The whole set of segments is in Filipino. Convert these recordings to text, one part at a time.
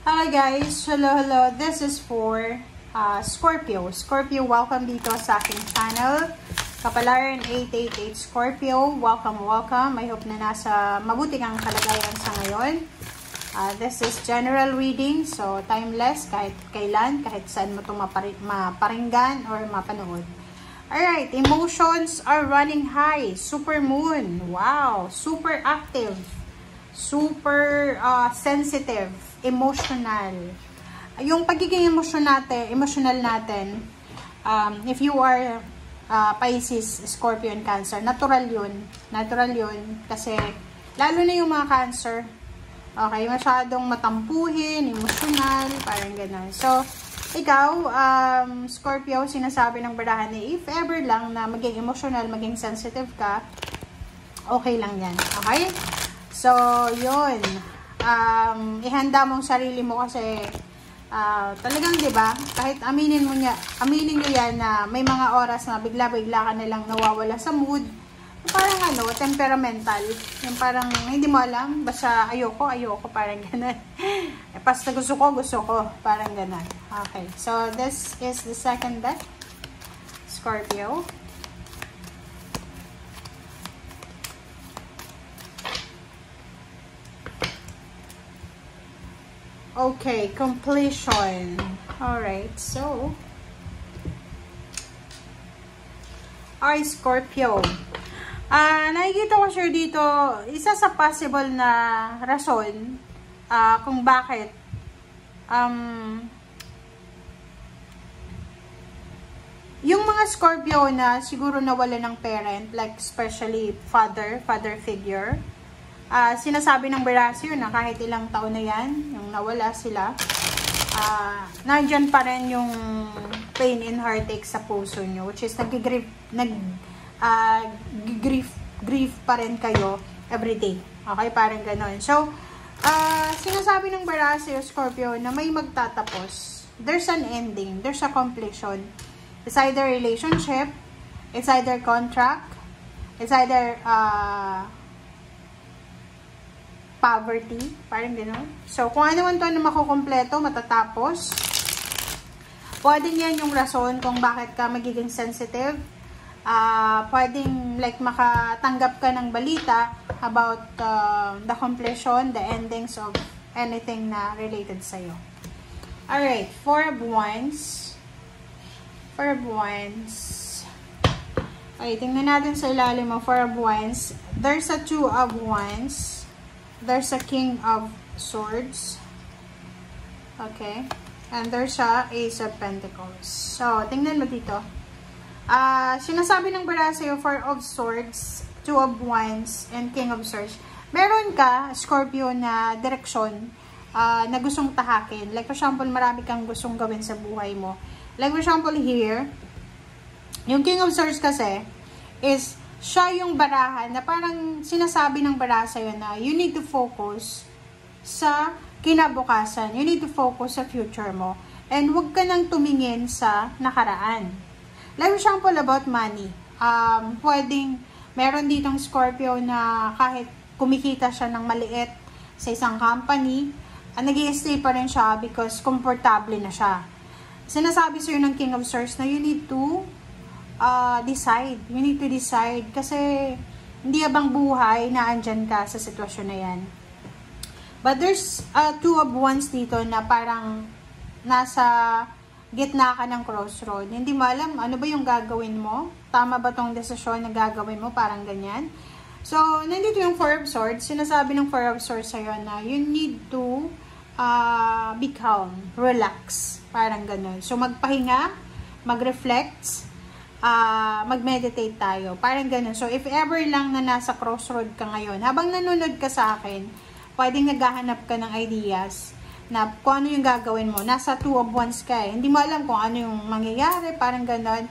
Hi guys! Hello! This is for Scorpio. Scorpio, welcome dito sa aking channel. Kapalaran 888 Scorpio, welcome. I hope na nasa mabuti kang kalagayan sa ngayon. This is general reading, so timeless, kahit kailan, kahit saan mo itong maparinggan or mapanood. Alright, emotions are running high. Super moon. Wow! Super active. Super sensitive. Emotional. Yung pagiging emotional natin, if you are Pisces, Scorpio, and Cancer, natural yun. Natural yun. Kasi, lalo na yung mga Cancer, okay, masyadong matampuhin, emotional, parang gano'n. So, ikaw, Scorpio, sinasabi ng barahan ni if ever lang na maging emotional, maging sensitive ka, okay lang yan. Okay? So, yun. Ihanda mong sarili mo kasi talagang 'di ba? Kahit aminin nyo yan na may mga oras na bigla-bigla ka na lang nawawala sa mood. Parang temperamental. Yung parang hindi mo alam, basta ayoko, parang ganun. Basta gusto ko, parang ganun. Okay. So, this is the second deck. Scorpio. Okay, completion. Alright, so Scorpio. Nakikita ko sure dito, isa sa possible na rason kung bakit yung mga Scorpio na siguro nawala ng parent, like especially father figure, sinasabi ng Berasio na kahit ilang taon na yan, yung nawala sila, nandyan pa rin yung pain and heartache sa puso nyo, which is grief pa rin kayo everyday. Okay, parang ganon. So, sinasabi ng Berasio, Scorpio, na may magtatapos. There's an ending. There's a completion. It's either relationship, it's either contract, it's either poverty, parang gano'n. So, kung ano man ito na makukumpleto, matatapos, pwedeng yan yung rason kung bakit ka magiging sensitive. Pwedeng like makatanggap ka ng balita about the completion, the endings of anything na related sa'yo. Alright, Four of Wands. Okay, tingnan natin sa ilalim mo, Four of Wands. There's a Two of Wands. There's a King of Swords. Okay. And there's a Ace of Pentacles. So, tingnan mo dito. Sinasabi ng Berasio, Four of Swords, Two of Wands, and King of Swords. Meron ka, Scorpio, na direksyon na gustong tahakin. Like, for example, marami kang gustong gawin sa buhay mo. Like, for example, here, yung King of Swords kasi is siya yung barahan na parang sinasabi ng bara sa'yo na you need to focus sa kinabukasan. You need to focus sa future mo. And huwag ka nang tumingin sa nakaraan. Like example about money. Pwedeng meron ditong Scorpio na kahit kumikita siya ng maliit sa isang company, nag-i-stay pa rin siya because komportable na siya. Sinasabi sa'yo ng King of Swords na you need to decide. You need to decide kasi hindi abang buhay na andyan ka sa sitwasyon na yan. But there's Two of Wands dito na parang nasa gitna ka ng crossroad. Hindi mo alam ano ba yung gagawin mo. Tama ba tong desisyon na gagawin mo? Parang ganyan. So, nandito yung Four of Swords. Sinasabi ng Four of Swords sa'yo na you need to be calm, relax. Parang ganun. So, magpahinga, mag-reflect, mag-meditate tayo. Parang ganun. So, if ever lang na nasa crossroad ka ngayon, habang nanonood ka sa akin, pwedeng naghahanap ka ng ideas na kung ano yung gagawin mo. Nasa Two of Wands ka eh. Hindi mo alam kung ano yung mangyayari, parang ganun.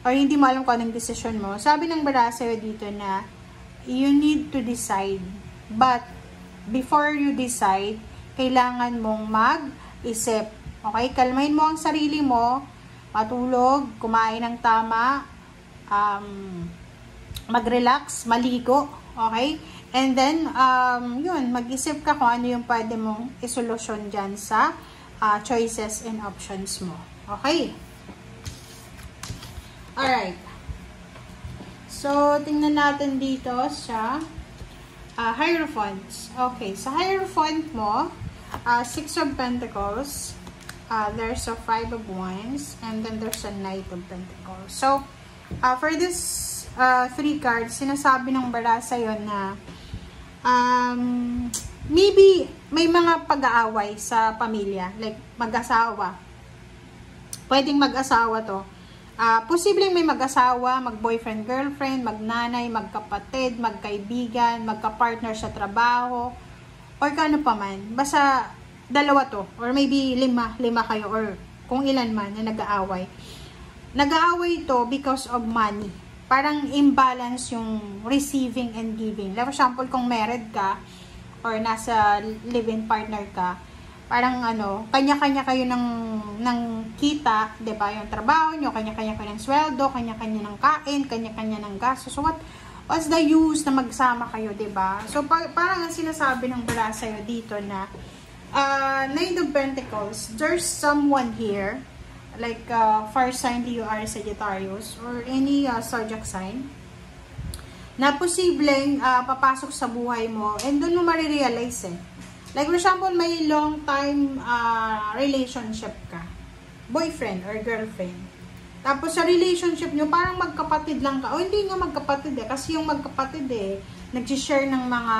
Or hindi mo alam kung anong decision mo. Sabi ng Berasio dito na you need to decide. But, before you decide, kailangan mong mag-isip. Okay? Kalmahin mo ang sarili mo, matulog, kumain ng tama, mag-relax, maligo, okay? And then, yun, mag-isip ka kung ano yung pwede mong isolusyon dyan sa choices and options mo. Okay? Alright. So, tingnan natin dito sa Hierophant. Okay, sa Hierophant mo, Six of Pentacles, there's a Five of Wands, and then there's a Knight of Pentacles. So, for this 3 cards, sinasabi ng bara sa'yo na maybe may mga pag-aaway sa pamilya, like mag-asawa. Pwedeng mag-asawa to. Posibleng may mag-asawa, mag-boyfriend, girlfriend, mag-nanay, magkapatid, magkaibigan, magka-partner sa trabaho, or kano pa man. Basta dalawa to, or maybe lima kayo, or kung ilan man na nag-aaway. Nag-aaway to because of money. Parang imbalance yung receiving and giving. Like for example, kung married ka or nasa live-in partner ka, parang ano, kanya-kanya kayo ng kita, 'di ba? Yung trabaho nyo, kanya-kanya kayo ng sweldo, kanya-kanya ng kain, kanya-kanya ng gastos. So what's the use na magsama kayo, 'di ba? So parang ang sinasabi ng bara sa'yo dito na Nine of Pentacles, there's someone here, like fire sign you are Sagittarius or any zodiac sign, na posibleng papasok sa buhay mo and doon mo marirealize Like for example, may long time relationship ka, boyfriend or girlfriend. Tapos sa relationship nyo, parang magkapatid lang ka. O hindi nga magkapatid kasi yung magkapatid nag-share ng mga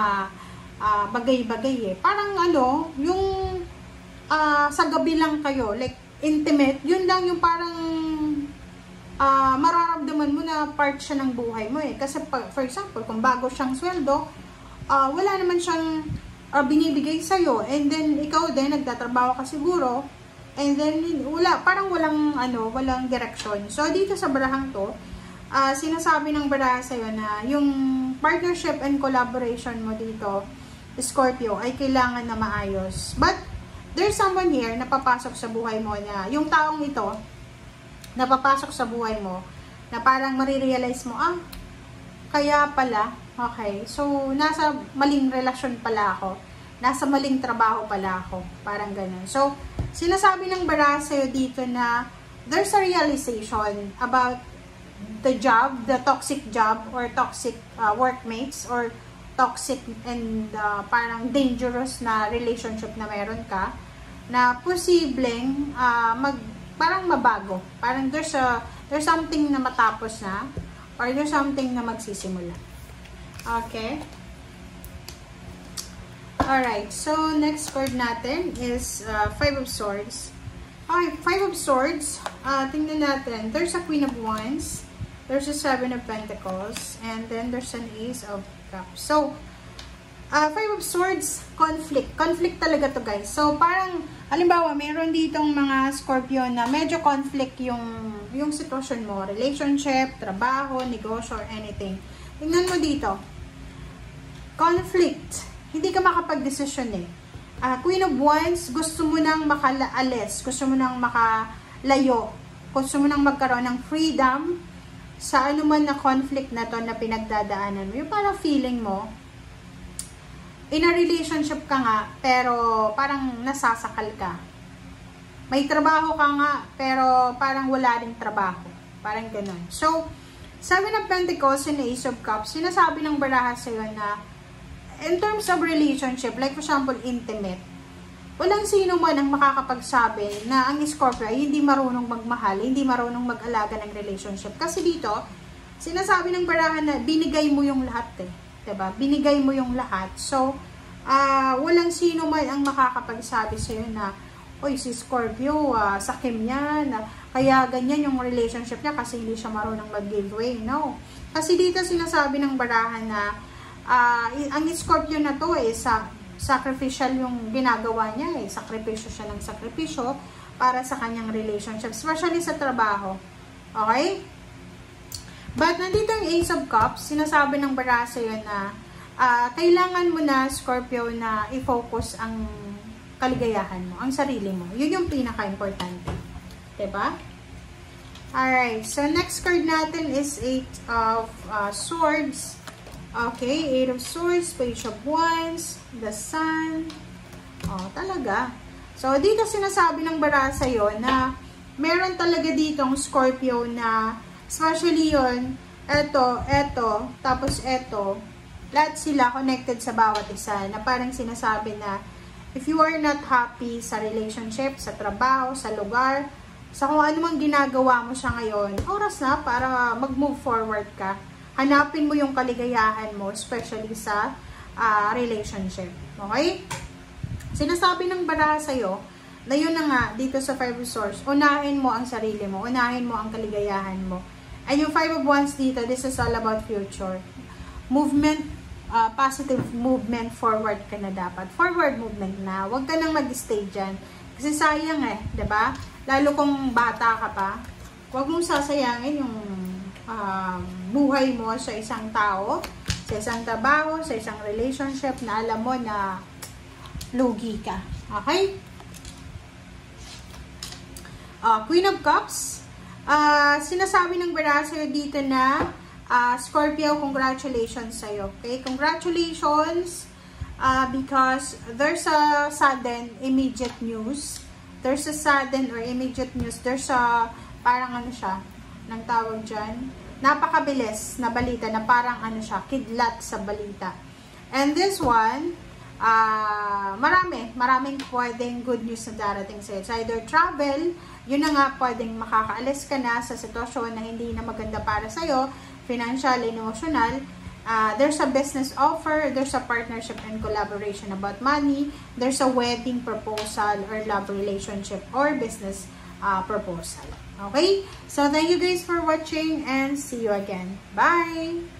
bagay-bagay Parang ano, yung sa gabi lang kayo, like intimate, yun lang yung parang mararamdaman mo na part siya ng buhay mo Kasi for example, kung bago siyang sweldo, wala naman siyang binibigay sa'yo. And then, ikaw din, nagtatrabaho ka siguro. And then, parang walang direksyon. So, dito sa barahang to, sinasabi ng baraha sa'yo na yung partnership and collaboration mo dito, Scorpio, ay kailangan na maayos. But, there's someone here na papasok sa buhay mo na, yung taong ito, na papasok sa buhay mo, na parang marirealize mo, kaya pala, okay, so, nasa maling relasyon pala ako, nasa maling trabaho pala ako, parang ganun. So, sinasabi ng baraha sa'yo dito na there's a realization about the job, the toxic job, or toxic workmates, or toxic and parang dangerous na relationship na meron ka, na posibleng parang mabago. Parang there's something na matapos na, or there's something na magsisimula. Okay? Alright, so next card natin is Five of Swords. Okay, Five of Swords, tingnan natin. There's a Queen of Wands, there's a Seven of Pentacles, and then there's an Ace of Cups. So, Five of Swords, conflict. Conflict talaga to guys. So, parang, halimbawa, meron ditong mga Scorpio na medyo conflict yung sitwasyon mo. Relationship, trabaho, negosyo, or anything. Tingnan mo dito. Conflict. Hindi ka makapag-desisyon Queen of Wands, gusto mo nang makaalis, gusto mo nang makalayo, gusto mo nang magkaroon ng freedom sa anuman na conflict na to na pinagdadaanan mo. Yung parang feeling mo, in a relationship ka nga, pero parang nasasakal ka. May trabaho ka nga, pero parang wala ring trabaho. Parang ganun. So, Seven of Pentacles and Ace of Cups, sinasabi ng baraha sa'yo na in terms of relationship, like for example, intimate, walang sino man ang makakapagsabi na ang Scorpio ay hindi marunong magmahal, hindi marunong mag-alaga ng relationship. Kasi dito, sinasabi ng barahan na binigay mo yung lahat diba? Binigay mo yung lahat. So, walang sino man ang makakapagsabi sa'yo na, oy, si Scorpio, sakim niya, kaya ganyan yung relationship niya kasi hindi siya marunong mag-give way. No. Kasi dito sinasabi ng barahan na, ang Scorpio na to sacrificial yung ginagawa niya sakripisyo siya ng sakripisyo para sa kanyang relationship, especially sa trabaho. Okay? But nandito yung Ace of Cups, sinasabi ng baraha sa'yo na kailangan mo na, Scorpio, na i-focus ang kaligayahan mo, ang sarili mo. Yun yung pinaka-importante. Diba? Alright, so next card natin is Eight of Swords. Okay, 8 of Swords, Page of Wands, the Sun. Oh, talaga. So, dito sinasabi ng bara sa'yo na meron talaga ditong Scorpio na, especially yun, eto, tapos eto, lahat sila connected sa bawat isa, na parang sinasabi na, if you are not happy sa relationship, sa trabaho, sa lugar, sa kung ano mang ginagawa mo siya ngayon, oras na para mag-move forward ka. Hanapin mo yung kaligayahan mo, especially sa relationship. Okay? Sinasabi ng bara sa'yo, na yun na nga, dito sa 5 of Swords, unahin mo ang sarili mo, unahin mo ang kaligayahan mo. And yung 5 of Wands dito, this is all about future. Movement, positive movement, forward ka na dapat. Forward movement na. Huwag ka nang mag-stay dyan. Kasi sayang diba? Lalo kung bata ka pa, huwag mong sasayangin yung buhay mo sa isang tao, sa isang trabaho, sa isang relationship na alam mo na lugi ka. Okay? Queen of Cups. Sinasabi ng bara sa'yo dito na Scorpio, congratulations sa'yo. Okay? Congratulations because there's a sudden, immediate news. There's a sudden or immediate news. There's a, parang ano siya, nang tawag dyan, napakabilis na balita na parang ano siya, kidlat sa balita. And this one, maraming pwedeng good news na darating sa'yo. It's either travel, yun na nga, pwedeng makakaalis ka na sa sitwasyon na hindi na maganda para sa'yo, financial, emotional. There's a business offer, there's a partnership and collaboration about money, there's a wedding proposal or love relationship or business proposal. Okay? So, thank you guys for watching and see you again. Bye!